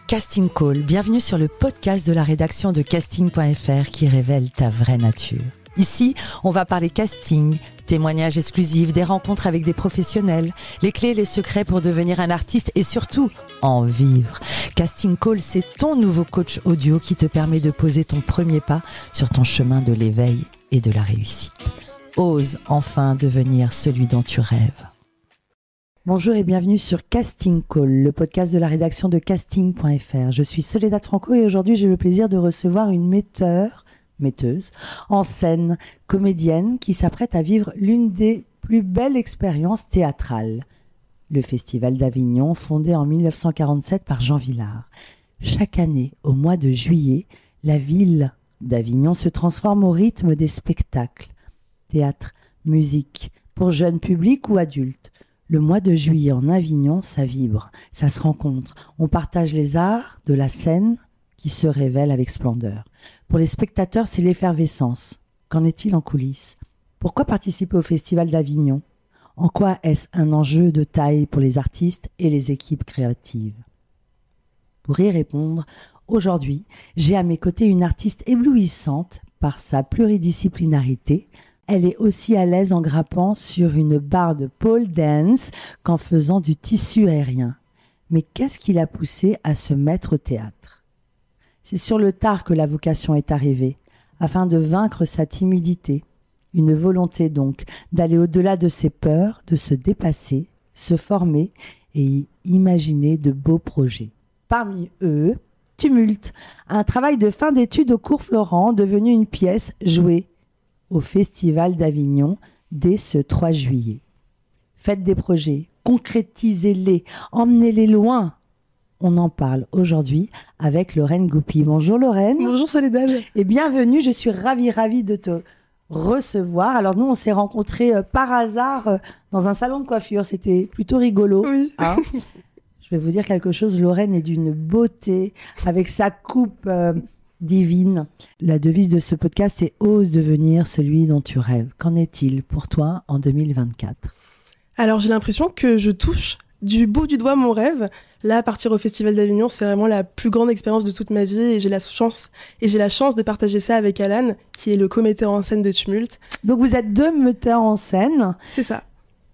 Casting Call, bienvenue sur le podcast de la rédaction de casting.fr qui révèle ta vraie nature. Ici, on va parler casting, témoignages exclusifs, des rencontres avec des professionnels, les clés et les secrets pour devenir un artiste et surtout, en vivre. Casting Call, c'est ton nouveau coach audio qui te permet de poser ton premier pas sur ton chemin de l'éveil et de la réussite. Ose enfin devenir celui dont tu rêves. Bonjour et bienvenue sur Casting Call, le podcast de la rédaction de casting.fr. Je suis Soledad Franco et aujourd'hui j'ai le plaisir de recevoir une metteuse en scène, comédienne qui s'apprête à vivre l'une des plus belles expériences théâtrales. Le Festival d'Avignon, fondé en 1947 par Jean Vilar. Chaque année, au mois de juillet, la ville d'Avignon se transforme au rythme des spectacles. Théâtre, musique, pour jeunes publics ou adultes. Le mois de juillet en Avignon, ça vibre, ça se rencontre. On partage les arts de la scène qui se révèle avec splendeur. Pour les spectateurs, c'est l'effervescence. Qu'en est-il en coulisses ? Pourquoi participer au Festival d'Avignon ? En quoi est-ce un enjeu de taille pour les artistes et les équipes créatives ? Pour y répondre, aujourd'hui, j'ai à mes côtés une artiste éblouissante par sa pluridisciplinarité. Elle est aussi à l'aise en grappant sur une barre de pole dance qu'en faisant du tissu aérien. Mais qu'est-ce qui l'a poussée à se mettre au théâtre ? C'est sur le tard que la vocation est arrivée, afin de vaincre sa timidité. Une volonté donc d'aller au-delà de ses peurs, de se dépasser, se former et imaginer de beaux projets. Parmi eux, Tumulte, un travail de fin d'études au cours Florent devenu une pièce jouée au Festival d'Avignon dès ce 3 juillet. Faites des projets, concrétisez-les, emmenez-les loin. On en parle aujourd'hui avec Lorraine Goupy. Bonjour Lorraine. Bonjour Soledad. Et bienvenue, je suis ravie de te recevoir. Alors nous, on s'est rencontrés par hasard dans un salon de coiffure. C'était plutôt rigolo. Oui. Hein. Je vais vous dire quelque chose, Lorraine est d'une beauté avec sa coupe divine. La devise de ce podcast, c'est « Ose devenir celui dont tu rêves ». Qu'en est-il pour toi en 2024 ? Alors j'ai l'impression que je touche du bout du doigt mon rêve. Là, partir au Festival d'Avignon, c'est vraiment la plus grande expérience de toute ma vie et j'ai la chance de partager ça avec Alan, qui est le co-metteur en scène de Tumulte. Donc vous êtes deux metteurs en scène. C'est ça.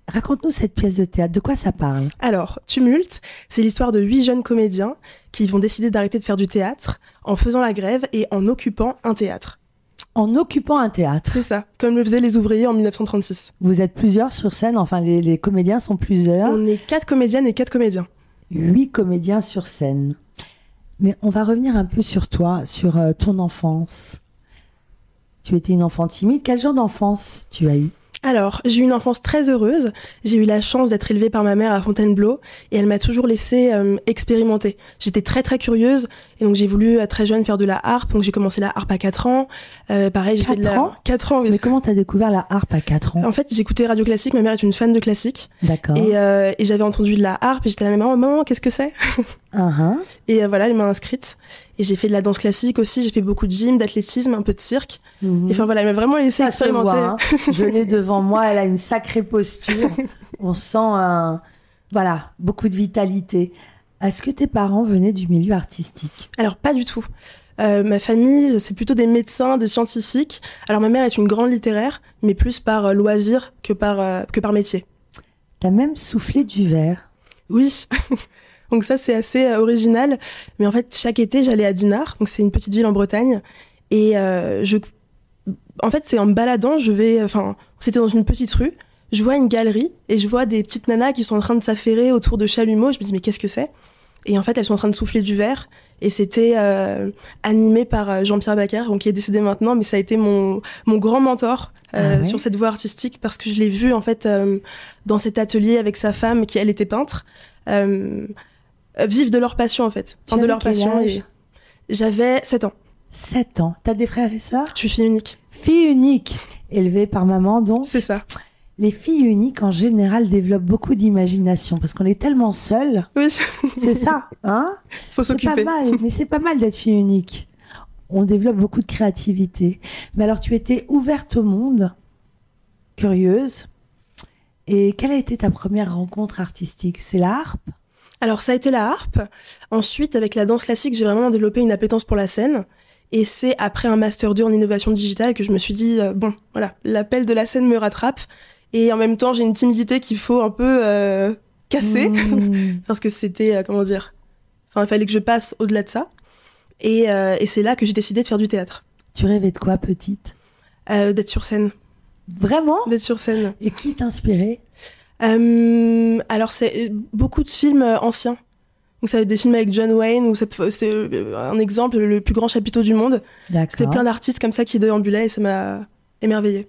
Raconte-nous cette pièce de théâtre, de quoi ça parle ? Alors, Tumulte, c'est l'histoire de 8 jeunes comédiens qui vont décider d'arrêter de faire du théâtre en faisant la grève et en occupant un théâtre. En occupant un théâtre ? C'est ça, comme le faisaient les ouvriers en 1936. Vous êtes plusieurs sur scène, enfin les comédiens sont plusieurs. On est 4 comédiennes et 4 comédiens. 8 comédiens sur scène. Mais on va revenir un peu sur toi, sur ton enfance. Tu étais une enfant timide. Quel genre d'enfance tu as eu ? Alors, j'ai eu une enfance très heureuse. J'ai eu la chance d'être élevée par ma mère à Fontainebleau et elle m'a toujours laissé expérimenter. J'étais très très curieuse et donc j'ai voulu très jeune faire de la harpe. Donc j'ai commencé la harpe à 4 ans. Pareil, j'ai fait de la... 4 ans, oui. Mais comment t'as découvert la harpe à 4 ans ? En fait, j'écoutais Radio Classique. Ma mère est une fan de classique. D'accord. Et j'avais entendu de la harpe et j'étais là, maman, qu'est-ce que c'est ? Et voilà, elle m'a inscrite. Et j'ai fait de la danse classique aussi, j'ai fait beaucoup de gym, d'athlétisme, un peu de cirque. Et enfin voilà, elle m'a vraiment laissé expérimenter. Se voit, hein. Je l'ai devant moi, elle a une sacrée posture. On sent beaucoup de vitalité. Est-ce que tes parents venaient du milieu artistique ? Alors pas du tout. Ma famille, c'est plutôt des médecins, des scientifiques. Alors ma mère est une grande littéraire, mais plus par loisir que par métier. T'as même soufflé du verre. Oui. Donc ça, c'est assez original. Mais en fait, chaque été, j'allais à Dinard. Donc c'est une petite ville en Bretagne. Et en fait, c'est en me baladant, c'était dans une petite rue. Je vois une galerie et je vois des petites nanas qui sont en train de s'affairer autour de chalumeaux. Je me dis, mais qu'est-ce que c'est ? Et en fait, elles sont en train de souffler du verre. Et c'était animé par Jean-Pierre Bacquer, qui est décédé maintenant. Mais ça a été mon grand mentor sur cette voie artistique parce que je l'ai vu, en fait, dans cet atelier avec sa femme qui, elle, était peintre. Vivent de leur passion en fait. De leur passion. J'avais 7 ans. 7 ans. T'as des frères et sœurs ? Je suis fille unique. Fille unique, élevée par maman donc ? C'est ça. Les filles uniques en général développent beaucoup d'imagination parce qu'on est tellement seules. Oui. C'est ça, hein ? Faut s'occuper. C'est pas mal, mais c'est pas mal d'être fille unique. On développe beaucoup de créativité. Mais alors tu étais ouverte au monde, curieuse. Et quelle a été ta première rencontre artistique ? C'est la harpe ? Alors ça a été la harpe. Ensuite, avec la danse classique, j'ai vraiment développé une appétence pour la scène. Et c'est après un Master 2 en innovation digitale que je me suis dit, bon, voilà, l'appel de la scène me rattrape. Et en même temps, j'ai une timidité qu'il faut un peu casser. Parce que c'était, comment dire, enfin, il fallait que je passe au-delà de ça. Et c'est là que j'ai décidé de faire du théâtre. Tu rêvais de quoi, petite ? D'être sur scène. Vraiment ? D'être sur scène. Et qui t'inspirait ? Alors, c'est beaucoup de films anciens. Donc, ça va être des films avec John Wayne, où c'est un exemple, le plus grand chapiteau du monde. D'accord. C'était plein d'artistes comme ça qui déambulaient et ça m'a émerveillée.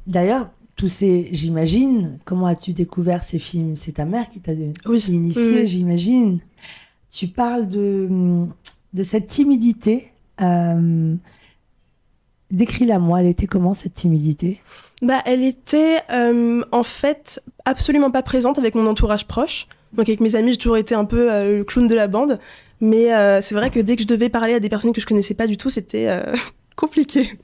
D'ailleurs, j'imagine, comment as-tu découvert ces films ? C'est ta mère qui t'a initié, oui. J'imagine. Tu parles de cette timidité. Décris-la-moi, elle était comment cette timidité ? Elle était en fait absolument pas présente avec mon entourage proche. Donc avec mes amis, j'ai toujours été un peu le clown de la bande. Mais c'est vrai que dès que je devais parler à des personnes que je connaissais pas du tout, c'était compliqué.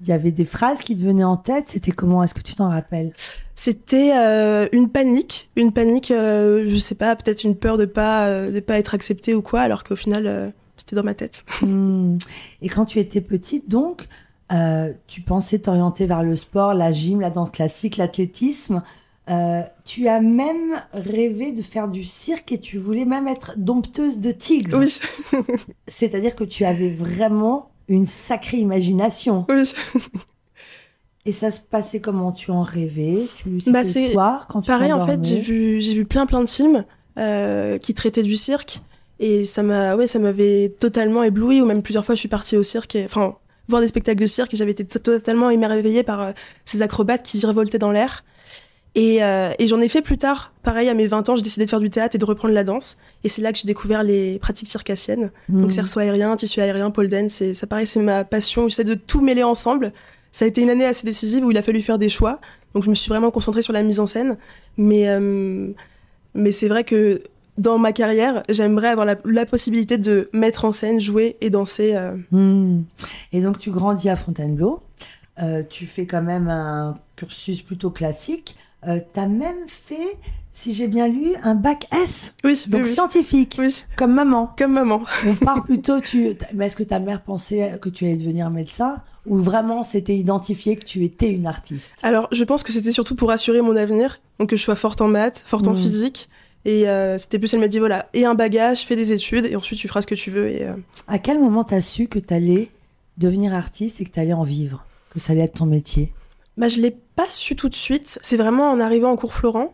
Il y avait des phrases qui te venaient en tête, c'était comment ? Est-ce que tu t'en rappelles ? C'était une panique, je sais pas, peut-être une peur de pas être acceptée ou quoi, alors qu'au final, c'était dans ma tête. Et quand tu étais petite, donc, tu pensais t'orienter vers le sport, la gym, la danse classique, l'athlétisme. Tu as même rêvé de faire du cirque et tu voulais même être dompteuse de tigres. Oui. C'est-à-dire que tu avais vraiment une sacrée imagination. Oui. Et ça se passait comment ? Tu en rêvais ? C'était le soir quand tu pareil, t'endormais ? en fait, j'ai vu plein de films qui traitaient du cirque et ça m'avait totalement ébloui. Ou même plusieurs fois, je suis partie au cirque, voir des spectacles de cirque et j'avais été totalement émerveillée par ces acrobates qui virevoltaient dans l'air. Et j'en ai fait plus tard, pareil, à mes 20 ans, j'ai décidé de faire du théâtre et de reprendre la danse. Et c'est là que j'ai découvert les pratiques circassiennes. Donc cerceau aérien, tissu aérien, pole dance, ça pareil, c'est ma passion. J'essaie de tout mêler ensemble. Ça a été une année assez décisive où il a fallu faire des choix. Donc je me suis vraiment concentrée sur la mise en scène. Mais c'est vrai que dans ma carrière, j'aimerais avoir la possibilité de mettre en scène, jouer et danser. Et donc tu grandis à Fontainebleau. Tu fais quand même un cursus plutôt classique. T'as même fait, si j'ai bien lu, un bac S. Oui. Donc scientifique. Oui. Comme maman. Comme maman. On part plutôt. Mais est-ce que ta mère pensait que tu allais devenir médecin ou vraiment c'était identifié que tu étais une artiste ? Alors, je pense que c'était surtout pour assurer mon avenir, donc que je sois forte en maths, forte en physique. Et c'était plus, elle m'a dit voilà, et un bagage, fais des études, et ensuite tu feras ce que tu veux. À quel moment t'as su que t'allais devenir artiste et que t'allais en vivre ? Que ça allait être ton métier ? Je l'ai pas su tout de suite. C'est vraiment en arrivant en cours Florent,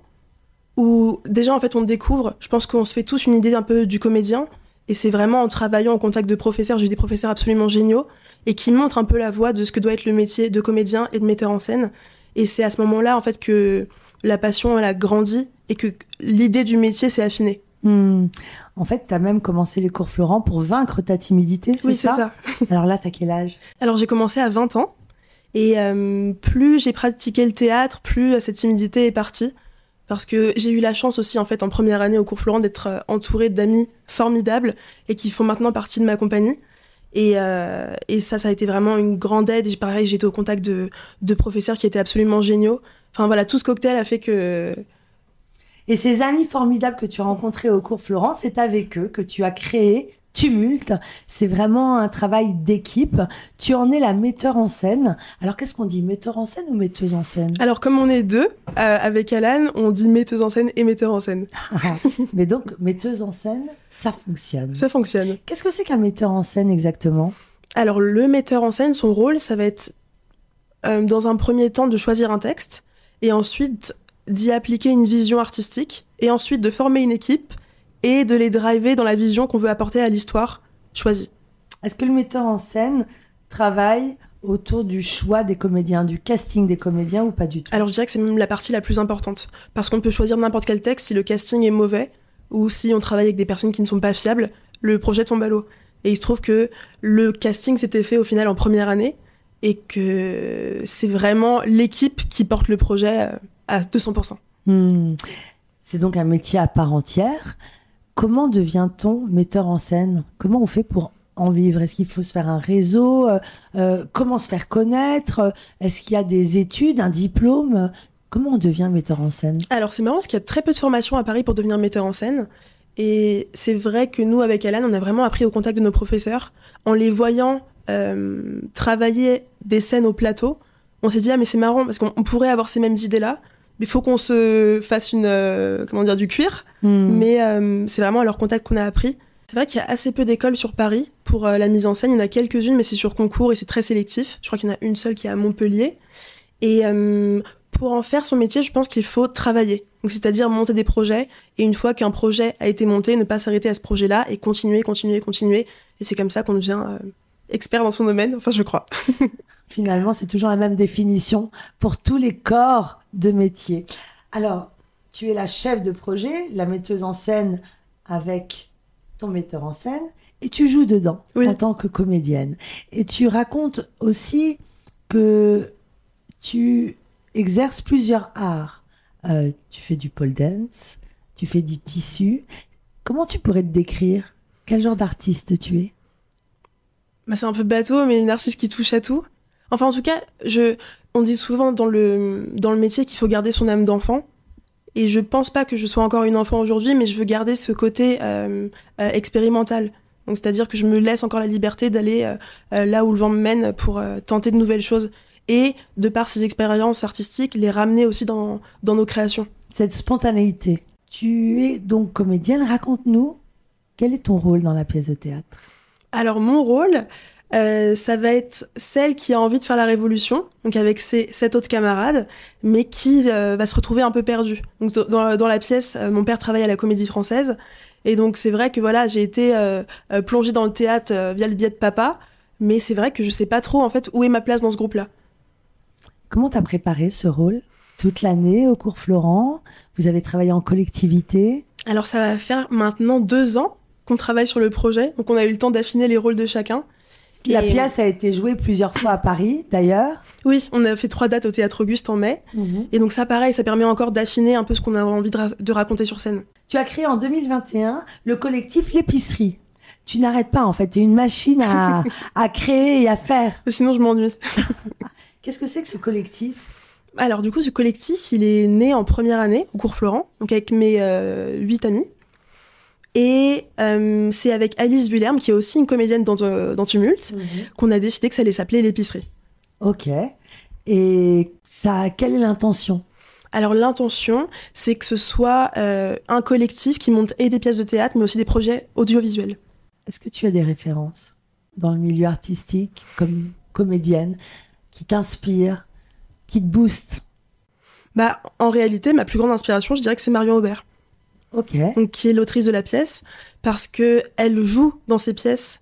où déjà, en fait, on découvre, je pense qu'on se fait tous une idée un peu du comédien, et c'est vraiment en travaillant en contact de professeurs, j'ai eu des professeurs absolument géniaux, et qui montrent un peu la voie de ce que doit être le métier de comédien et de metteur en scène. Et c'est à ce moment-là, en fait, que la passion, elle a grandi, et que l'idée du métier s'est affinée. En fait, t'as même commencé les cours Florent pour vaincre ta timidité, c'est ça ? Oui, c'est ça. Alors là, t'as quel âge ? Alors, j'ai commencé à 20 ans. Et plus j'ai pratiqué le théâtre, plus cette timidité est partie. Parce que j'ai eu la chance aussi, en fait, en première année au cours Florent, d'être entourée d'amis formidables et qui font maintenant partie de ma compagnie. Et ça a été vraiment une grande aide. Et pareil, j'ai été au contact de professeurs qui étaient absolument géniaux. Enfin voilà, tout ce cocktail a fait que... Et ces amis formidables que tu as rencontrés au cours Florent, c'est avec eux que tu as créé Tumulte. C'est vraiment un travail d'équipe. Tu en es la metteur en scène. Alors, qu'est-ce qu'on dit, metteur en scène ou metteuse en scène ? Alors, comme on est deux, avec Alan, on dit metteuse en scène et metteur en scène. Mais donc, metteuse en scène, ça fonctionne. Ça fonctionne. Qu'est-ce que c'est qu'un metteur en scène exactement ? Alors, le metteur en scène, son rôle, ça va être, dans un premier temps, de choisir un texte et ensuite d'y appliquer une vision artistique et ensuite de former une équipe et de les driver dans la vision qu'on veut apporter à l'histoire choisie. Est-ce que le metteur en scène travaille autour du choix des comédiens, du casting des comédiens ou pas du tout ? Alors je dirais que c'est même la partie la plus importante, parce qu'on peut choisir n'importe quel texte, si le casting est mauvais ou si on travaille avec des personnes qui ne sont pas fiables, le projet tombe à l'eau. Et il se trouve que le casting s'était fait au final en première année et que c'est vraiment l'équipe qui porte le projet à 200%. C'est donc un métier à part entière. Comment devient-on metteur en scène ? Comment on fait pour en vivre ? Est-ce qu'il faut se faire un réseau ? Comment se faire connaître ? Est-ce qu'il y a des études, un diplôme ? Comment on devient metteur en scène ? Alors c'est marrant parce qu'il y a très peu de formations à Paris pour devenir metteur en scène. Et c'est vrai que nous, avec Alan, on a vraiment appris au contact de nos professeurs. En les voyant travailler des scènes au plateau, on s'est dit, ah mais c'est marrant, parce qu'on pourrait avoir ces mêmes idées-là, mais il faut qu'on se fasse du cuir. Mais c'est vraiment à leur contact qu'on a appris. C'est vrai qu'il y a assez peu d'écoles sur Paris pour la mise en scène. Il y en a quelques-unes, mais c'est sur concours et c'est très sélectif. Je crois qu'il y en a une seule qui est à Montpellier. Et pour en faire son métier, je pense qu'il faut travailler. Donc, c'est-à-dire monter des projets. Et une fois qu'un projet a été monté, ne pas s'arrêter à ce projet-là et continuer. Et c'est comme ça qu'on devient expert dans son domaine. Enfin, je crois. Finalement, c'est toujours la même définition pour tous les corps de métier. Alors, tu es la chef de projet, la metteuse en scène avec ton metteur en scène, et tu joues dedans en tant que comédienne. Et tu racontes aussi que tu exerces plusieurs arts. Tu fais du pole dance, tu fais du tissu. Comment tu pourrais te décrire? Quel genre d'artiste tu es? C'est un peu bateau, mais une artiste qui touche à tout. Enfin, en tout cas, on dit souvent dans le métier qu'il faut garder son âme d'enfant. Et je pense pas que je sois encore une enfant aujourd'hui, mais je veux garder ce côté expérimental. Donc, c'est-à-dire que je me laisse encore la liberté d'aller là où le vent me mène pour tenter de nouvelles choses. Et, de par ces expériences artistiques, les ramener aussi dans nos créations. Cette spontanéité. Tu es donc comédienne. Raconte-nous, quel est ton rôle dans la pièce de théâtre? Alors, mon rôle, ça va être celle qui a envie de faire la révolution, donc avec ses 7 autres camarades, mais qui va se retrouver un peu perdue. Donc, dans la pièce, mon père travaille à la Comédie Française, et donc c'est vrai que voilà, j'ai été plongée dans le théâtre via le biais de papa, mais c'est vrai que je sais pas trop en fait où est ma place dans ce groupe-là. Comment t'as préparé ce rôle? Toute l'année au cours Florent? Vous avez travaillé en collectivité? Alors ça va faire maintenant 2 ans qu'on travaille sur le projet, donc on a eu le temps d'affiner les rôles de chacun. La pièce a été jouée plusieurs fois à Paris, d'ailleurs. Oui, on a fait 3 dates au Théâtre Auguste en mai. Et donc ça, pareil, ça permet encore d'affiner un peu ce qu'on a envie de raconter sur scène. Tu as créé en 2021 le collectif L'Épicerie. Tu n'arrêtes pas, en fait. Tu es une machine à créer et à faire. Sinon, je m'ennuie. Qu'est-ce que c'est que ce collectif? Alors, du coup, ce collectif, il est né en première année, au cours Florent, donc avec mes 8 amis. Et c'est avec Alice Vuillerme, qui est aussi une comédienne dans Tumulte, qu'on a décidé que ça allait s'appeler L'Épicerie. Ok. Et ça, quelle est l'intention? Alors l'intention, c'est que ce soit un collectif qui monte et des pièces de théâtre, mais aussi des projets audiovisuels. Est-ce que tu as des références dans le milieu artistique, comme comédienne, qui t'inspirent, qui te boostent? En réalité, ma plus grande inspiration, je dirais que c'est Marion Aubert. Ok. Donc, qui est l'autrice de la pièce, parce qu'elle joue dans ces pièces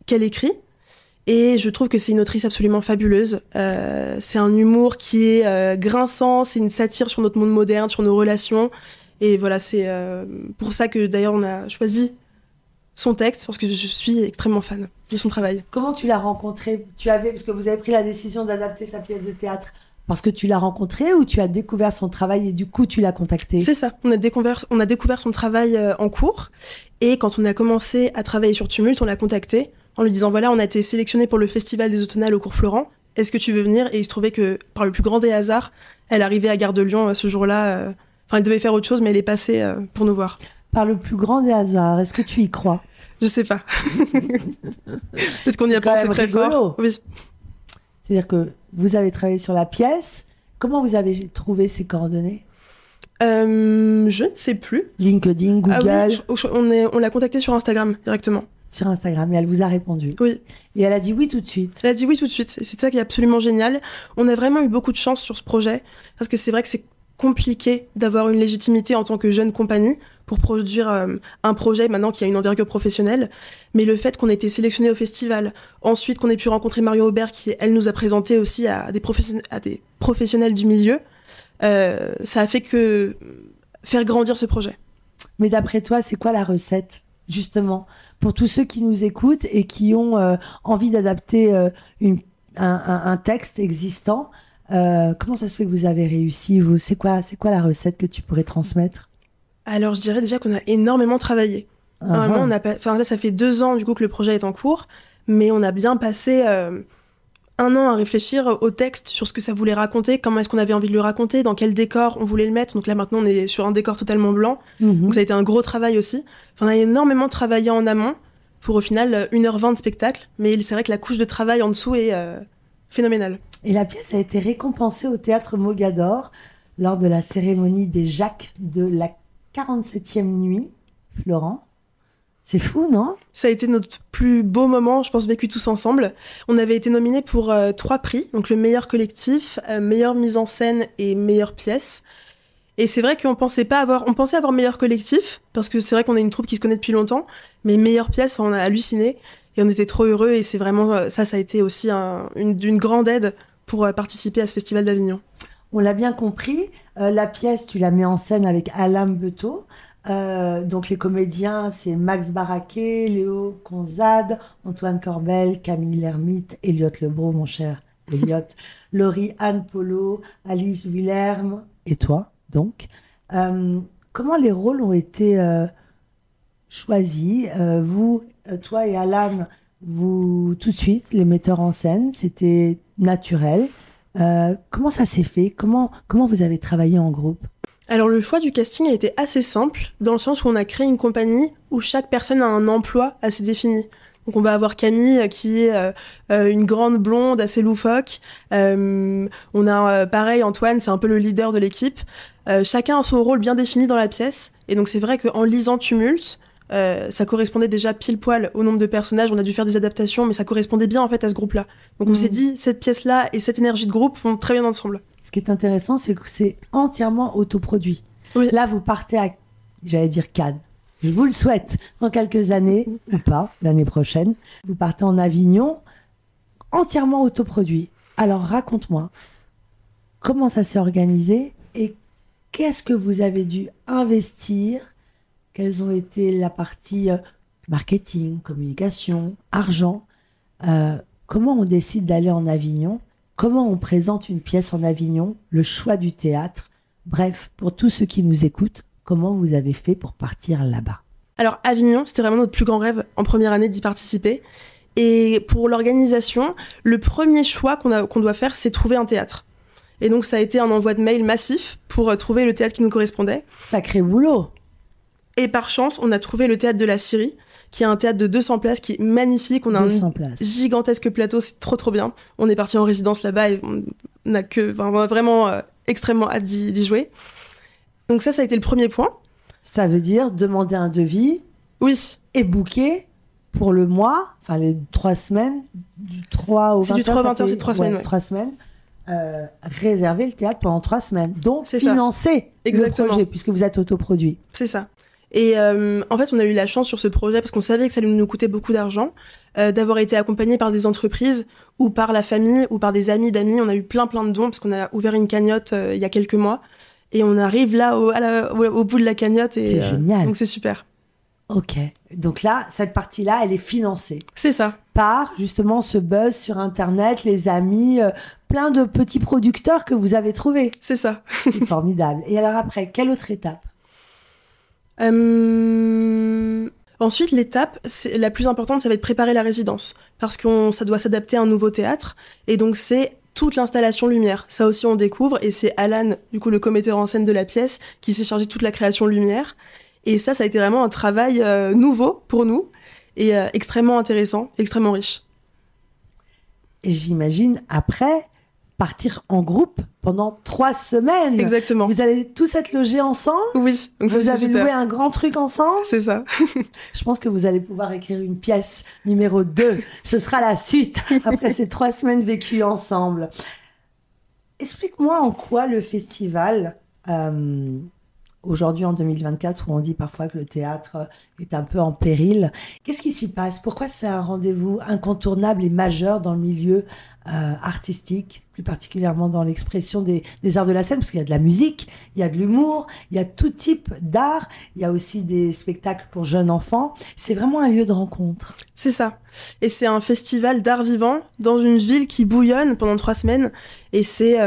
qu'elle écrit. Et je trouve que c'est une autrice absolument fabuleuse. C'est un humour qui est grinçant, c'est une satire sur notre monde moderne, sur nos relations. Et voilà, c'est pour ça que d'ailleurs on a choisi son texte, parce que je suis extrêmement fan de son travail. Comment tu l'as rencontrée? Parce que vous avez pris la décision d'adapter sa pièce de théâtre parce que tu l'as rencontrée, ou tu as découvert son travail et du coup tu l'as contactée? C'est ça, on a découvert son travail en cours, et quand on a commencé à travailler sur Tumulte, on l'a contacté en lui disant voilà, on a été sélectionné pour le Festival des Automnales au cours Florent, est-ce que tu veux venir? Et il se trouvait que par le plus grand des hasards, elle arrivait à Gare de Lyon ce jour-là, elle devait faire autre chose, mais elle est passée pour nous voir. Par le plus grand des hasards, est-ce que tu y crois? Je sais pas. Peut-être qu'on y a pensé très fort. Oui. C'est-à-dire que vous avez travaillé sur la pièce. Comment vous avez trouvé ces coordonnées? Je ne sais plus. LinkedIn, Google? Ah oui, on l'a contactée sur Instagram directement. Sur Instagram, et elle vous a répondu? Oui. Et elle a dit oui tout de suite? Elle a dit oui tout de suite. Et c'est ça qui est absolument génial. On a vraiment eu beaucoup de chance sur ce projet, parce que c'est vrai que c'est compliqué d'avoir une légitimité en tant que jeune compagnie pour produire un projet maintenant qui a une envergure professionnelle. Mais le fait qu'on ait été sélectionné au festival, ensuite qu'on ait pu rencontrer Marion Aubert, qui elle nous a présenté aussi à des professionnels du milieu, ça a fait que faire grandir ce projet. Mais d'après toi, c'est quoi la recette, justement, pour tous ceux qui nous écoutent et qui ont envie d'adapter un texte existant? Comment ça se fait que vous avez réussi, vous? C'est quoi la recette que tu pourrais transmettre? Alors, je dirais déjà qu'on a énormément travaillé. Normalement, là, ça fait 2 ans du coup que le projet est en cours, mais on a bien passé 1 an à réfléchir au texte, sur ce que ça voulait raconter, comment est-ce qu'on avait envie de le raconter, dans quel décor on voulait le mettre. Donc là, maintenant, on est sur un décor totalement blanc. Donc ça a été un gros travail aussi. Enfin, on a énormément travaillé en amont pour au final 1h20 de spectacle. Mais c'est vrai que la couche de travail en dessous est phénoménale. Et la pièce a été récompensée au Théâtre Mogador lors de la cérémonie des Jacques de la 47e nuit. Florent, c'est fou, non? Ça a été notre plus beau moment, je pense, vécu tous ensemble. On avait été nominés pour 3 prix, donc le meilleur collectif, meilleure mise en scène et meilleure pièce. Et c'est vrai qu'on pensait avoir meilleur collectif, parce que c'est vrai qu'on est une troupe qui se connaît depuis longtemps, mais meilleure pièce, on a halluciné, et on était trop heureux, et c'est vraiment, ça a été aussi d'une grande aide pour participer à ce Festival d'Avignon. On l'a bien compris, la pièce, tu la mets en scène avec Alain Beteau. Donc les comédiens, c'est Max Barraquet, Léo Conzade, Antoine Corbel, Camille Lermite, Elliot Lebro, mon cher Elliot, Laurie Anne Polo, Alice Willerme et toi, donc. Comment les rôles ont été choisis? Vous, toi et Alan, vous, tout de suite, les metteurs en scène, c'était naturel. Comment ça s'est fait? Comment vous avez travaillé en groupe? Alors le choix du casting a été assez simple, dans le sens où on a créé une compagnie où chaque personne a un emploi assez défini. Donc on va avoir Camille qui est une grande blonde assez loufoque. On a pareil Antoine, c'est un peu le leader de l'équipe. Chacun a son rôle bien défini dans la pièce. Et donc c'est vrai qu'en lisant Tumulte, ça correspondait déjà pile poil au nombre de personnages. On a dû faire des adaptations, mais ça correspondait bien en fait à ce groupe-là. Donc on s'est dit, cette pièce-là et cette énergie de groupe vont très bien ensemble. Ce qui est intéressant, c'est que c'est entièrement autoproduit. Oui. Là, vous partez à, j'allais dire Cannes. Je vous le souhaite, dans quelques années, ou pas, l'année prochaine. Vous partez en Avignon, entièrement autoproduit. Alors, raconte-moi, comment ça s'est organisé et qu'est-ce que vous avez dû investir? Quelles ont été la partie marketing, communication, argent? Comment on décide d'aller en Avignon? Comment on présente une pièce en Avignon? Le choix du théâtre? Bref, pour tous ceux qui nous écoutent, comment vous avez fait pour partir là-bas? Alors Avignon, c'était vraiment notre plus grand rêve en première année d'y participer. Et pour l'organisation, le premier choix qu'on doit faire, c'est trouver un théâtre. Et donc ça a été un envoi de mail massif pour trouver le théâtre qui nous correspondait. Sacré boulot! Et par chance, on a trouvé le théâtre de la Syrie, qui est un théâtre de 200 places qui est magnifique. On a un gigantesque plateau, c'est trop bien. On est parti en résidence là-bas et on a vraiment extrêmement hâte d'y jouer. Donc ça a été le premier point. Ça veut dire demander un devis. Oui. Et booker pour le mois, enfin les 3 semaines, du 3 au 21. C'est du 3 au 21, c'est 3 semaines. Ouais. 3 semaines. Réserver le théâtre pendant 3 semaines. Donc financer le projet, puisque vous êtes autoproduit. C'est ça. Et en fait, on a eu la chance sur ce projet, parce qu'on savait que ça allait nous coûter beaucoup d'argent, d'avoir été accompagnés par des entreprises, ou par la famille, ou par des amis d'amis. On a eu plein de dons, parce qu'on a ouvert une cagnotte il y a quelques mois. Et on arrive là au bout de la cagnotte. Et, c'est génial. Donc c'est super. Ok. Donc là, cette partie-là, elle est financée. C'est ça. Par justement ce buzz sur Internet, les amis, plein de petits producteurs que vous avez trouvés. C'est ça. C'est formidable. Et alors après, quelle autre étape? Ensuite, l'étape la plus importante, ça va être préparer la résidence. Parce que ça doit s'adapter à un nouveau théâtre. Et donc, c'est toute l'installation lumière. Ça aussi, on découvre. Et c'est Alan, du coup, le commetteur en scène de la pièce, qui s'est chargé de toute la création lumière. Et ça a été vraiment un travail nouveau pour nous. Et extrêmement intéressant, extrêmement riche. Et j'imagine, après, partir en groupe pendant 3 semaines. Exactement. Vous allez tous être logés ensemble? Oui. Donc vous avez loué un grand truc ensemble? C'est ça. Je pense que vous allez pouvoir écrire une pièce numéro 2. Ce sera la suite, après ces 3 semaines vécues ensemble. Explique-moi en quoi le festival, aujourd'hui en 2024, où on dit parfois que le théâtre est un peu en péril, qu'est-ce qui s'y passe? Pourquoi c'est un rendez-vous incontournable et majeur dans le milieu artistique, plus particulièrement dans l'expression des arts de la scène, parce qu'il y a de la musique, il y a de l'humour, il y a tout type d'art, il y a aussi des spectacles pour jeunes enfants. C'est vraiment un lieu de rencontre. C'est ça. Et c'est un festival d'art vivant dans une ville qui bouillonne pendant 3 semaines. Et c'est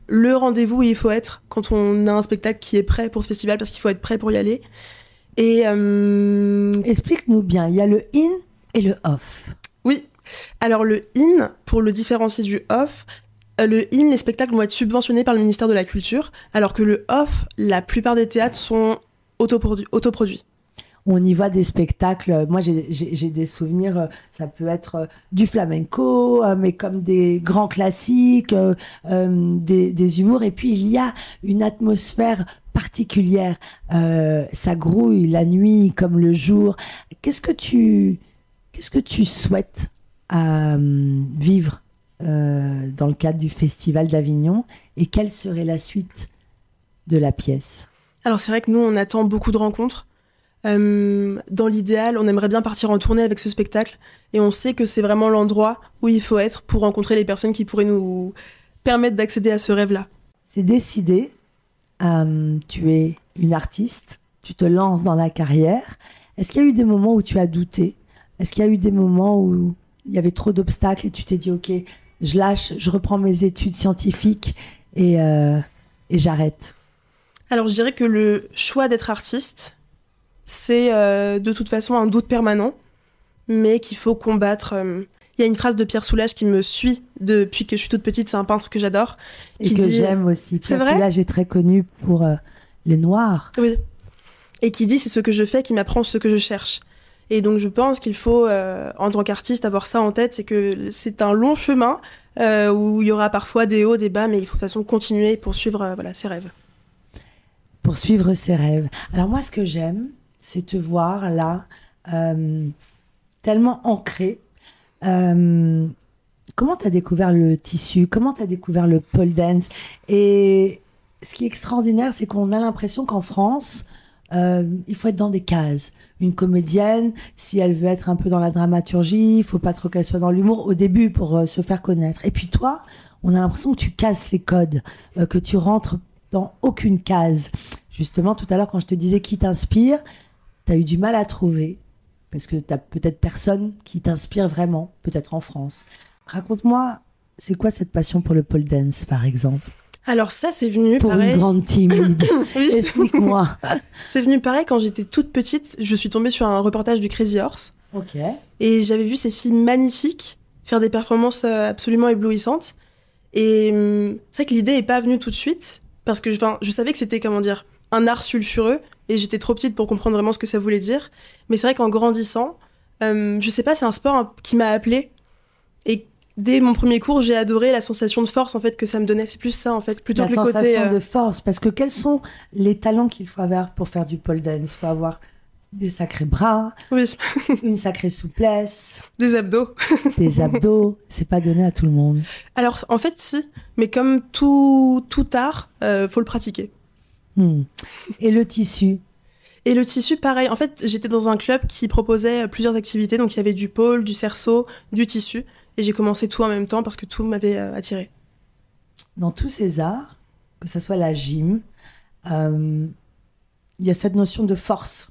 le rendez-vous où il faut être quand on a un spectacle qui est prêt pour ce festival, parce qu'il faut être prêt pour y aller. Et explique-nous bien, il y a le in et le off. Oui, Alors le in, pour le différencier du off, le in, les spectacles vont être subventionnés par le ministère de la Culture, alors que le off, la plupart des théâtres sont autoproduits. On y voit des spectacles. Moi, j'ai des souvenirs. Ça peut être du flamenco, mais comme des grands classiques, des humours. Et puis, il y a une atmosphère particulière. Ça grouille la nuit comme le jour. Qu'est-ce que tu souhaites vivre dans le cadre du Festival d'Avignon, et quelle serait la suite de la pièce? Alors, c'est vrai que nous, on attend beaucoup de rencontres. Dans l'idéal, on aimerait bien partir en tournée avec ce spectacle, et on sait que c'est vraiment l'endroit où il faut être pour rencontrer les personnes qui pourraient nous permettre d'accéder à ce rêve-là. C'est décidé, tu es une artiste, tu te lances dans la carrière. Est-ce qu'il y a eu des moments où tu as douté? Est-ce qu'il y a eu des moments où il y avait trop d'obstacles et tu t'es dit ok, je lâche, je reprends mes études scientifiques et j'arrête? Alors je dirais que le choix d'être artiste, c'est de toute façon un doute permanent, mais qu'il faut combattre. Il y a une phrase de Pierre Soulages qui me suit depuis que je suis toute petite, c'est un peintre que j'adore. Et que j'aime aussi. Pierre Soulages est très connu pour les Noirs. Oui. Et qui dit, c'est ce que je fais qui m'apprend ce que je cherche. Et donc je pense qu'il faut, en tant qu'artiste, avoir ça en tête, c'est que c'est un long chemin où il y aura parfois des hauts, des bas, mais il faut de toute façon continuer et poursuivre ses rêves. Poursuivre ses rêves. Alors moi, ce que j'aime, c'est te voir là, tellement ancré. Comment tu as découvert le tissu? Comment tu as découvert le pole dance? Et ce qui est extraordinaire, c'est qu'on a l'impression qu'en France, il faut être dans des cases. Une comédienne, si elle veut être un peu dans la dramaturgie, il faut pas trop qu'elle soit dans l'humour au début pour se faire connaître. Et puis toi, on a l'impression que tu casses les codes, que tu rentres dans aucune case. Justement, tout à l'heure, quand je te disais qui t'inspire, tu as eu du mal à trouver, parce que tu n'as peut-être personne qui t'inspire vraiment, peut-être en France. Raconte-moi, c'est quoi cette passion pour le pole dance, par exemple? Alors ça, c'est venu pour pareil... une grande timide. Oui. Explique-moi. C'est venu pareil, quand j'étais toute petite, je suis tombée sur un reportage du Crazy Horse. Ok. Et j'avais vu ces filles magnifiques faire des performances absolument éblouissantes. Et c'est vrai que l'idée n'est pas venue tout de suite, parce que je savais que c'était, un art sulfureux, et j'étais trop petite pour comprendre vraiment ce que ça voulait dire. Mais c'est vrai qu'en grandissant, je sais pas, c'est un sport qui m'a appelée. Et dès mon premier cours, j'ai adoré la sensation de force en fait que ça me donnait. C'est plus ça en fait, plutôt que le côté... La sensation de force, parce que quels sont les talents qu'il faut avoir pour faire du pole dance? Il faut avoir des sacrés bras, oui. Une sacrée souplesse, des abdos. Des abdos, c'est pas donné à tout le monde. Alors en fait si, mais comme tout art, faut le pratiquer. Et le tissu? Et le tissu, pareil. En fait, j'étais dans un club qui proposait plusieurs activités. Donc, il y avait du pole, du cerceau, du tissu. Et j'ai commencé tout en même temps parce que tout m'avait attirée. Dans tous ces arts, que ce soit la gym, il y a cette notion de force.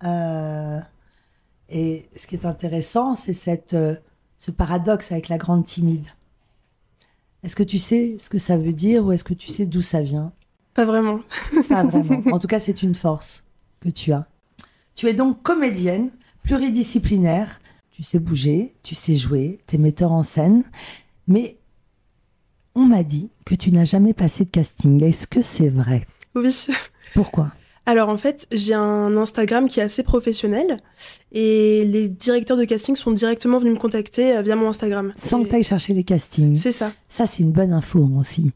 Et ce qui est intéressant, c'est ce paradoxe avec la grande timide. Est-ce que tu sais ce que ça veut dire ou est-ce que tu sais d'où ça vient? Pas vraiment. Pas vraiment. En tout cas, c'est une force que tu as. Tu es donc comédienne, pluridisciplinaire. Tu sais bouger, tu sais jouer, tu es metteur en scène. Mais on m'a dit que tu n'as jamais passé de casting. Est-ce que c'est vrai? Oui. Pourquoi? Alors en fait, j'ai un Instagram qui est assez professionnel et les directeurs de casting sont directement venus me contacter via mon Instagram. Sans que tu ailles chercher les castings. C'est ça. Ça, c'est une bonne info aussi.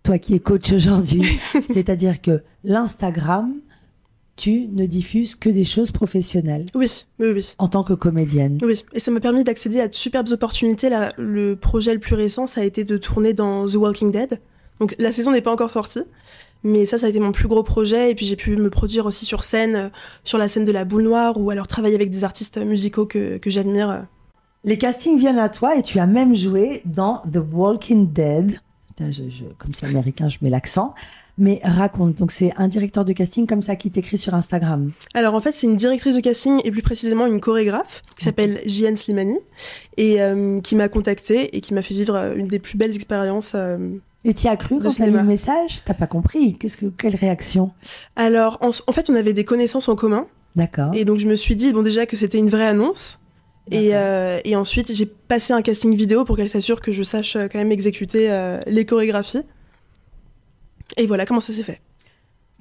Toi qui es coach aujourd'hui, c'est-à-dire que l'Instagram, tu ne diffuses que des choses professionnelles. Oui. En tant que comédienne. Oui, et ça m'a permis d'accéder à de superbes opportunités. Là, le projet le plus récent, ça a été de tourner dans The Walking Dead. Donc la saison n'est pas encore sortie, mais ça a été mon plus gros projet. Et puis j'ai pu me produire aussi sur scène, sur la scène de la Boule Noire, ou alors travailler avec des artistes musicaux que j'admire. Les castings viennent à toi et tu as même joué dans The Walking Dead. Comme c'est américain, je mets l'accent. Mais raconte, donc c'est un directeur de casting comme ça qui t'écrit sur Instagram? Alors en fait, c'est une directrice de casting et plus précisément une chorégraphe qui s'appelle Jian Slimani et qui m'a contactée et qui m'a fait vivre une des plus belles expériences. Et t'y as cru quand t'as lu le message? T'as pas compris? Quelle réaction? Alors en fait, on avait des connaissances en commun. D'accord. Et donc je me suis dit déjà que c'était une vraie annonce. Et ensuite, j'ai passé un casting vidéo pour qu'elle s'assure que je sache quand même exécuter les chorégraphies. Et voilà comment ça s'est fait.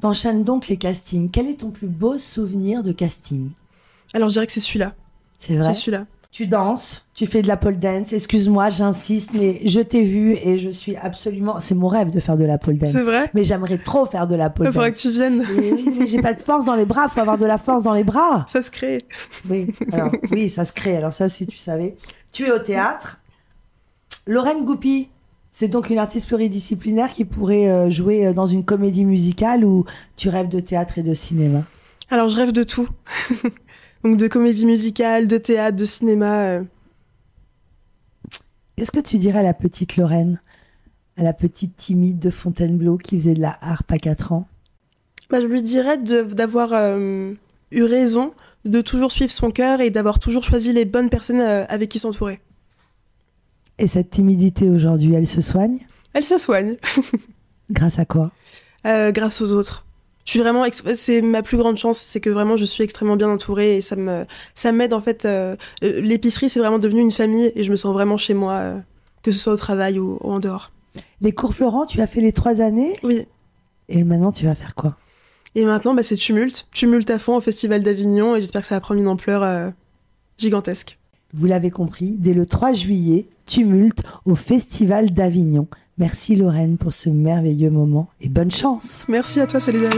T'enchaînes donc les castings. Quel est ton plus beau souvenir de casting? Alors, je dirais que c'est celui-là. C'est vrai? C'est celui-là. Tu danses, tu fais de la pole dance. Excuse-moi, j'insiste, mais je t'ai vu et je suis absolument... C'est mon rêve de faire de la pole dance. C'est vrai? Mais j'aimerais trop faire de la pole Il dance. faudrait que tu viennes. Mais j'ai pas de force dans les bras. Faut avoir de la force dans les bras. Ça se crée. Oui, alors, oui, ça se crée. Alors ça, si tu savais. Tu es au théâtre. Lorraine Goupy, c'est donc une artiste pluridisciplinaire qui pourrait jouer dans une comédie musicale ou tu rêves de théâtre et de cinéma? Alors, je rêve de tout. Donc, de comédie musicale, de théâtre, de cinéma. Qu'est-ce que tu dirais à la petite Lorraine, à la petite timide de Fontainebleau qui faisait de la harpe à 4 ans? Je lui dirais d'avoir eu raison, de toujours suivre son cœur et d'avoir toujours choisi les bonnes personnes avec qui s'entourer. Et cette timidité aujourd'hui, elle se soigne? Elle se soigne. Grâce à quoi? Grâce aux autres. Je suis vraiment, c'est ma plus grande chance, c'est que vraiment je suis extrêmement bien entourée et ça m'aide en fait. L'épicerie, c'est vraiment devenu une famille et je me sens vraiment chez moi, que ce soit au travail ou en dehors. Les cours Florent, tu as fait les 3 années? Oui. Et maintenant, tu vas faire quoi? Et maintenant, c'est Tumulte à fond au Festival d'Avignon et j'espère que ça va prendre une ampleur gigantesque. Vous l'avez compris, dès le 3 juillet, Tumulte au Festival d'Avignon. Merci Lorraine pour ce merveilleux moment et bonne chance. Merci à toi, Céline.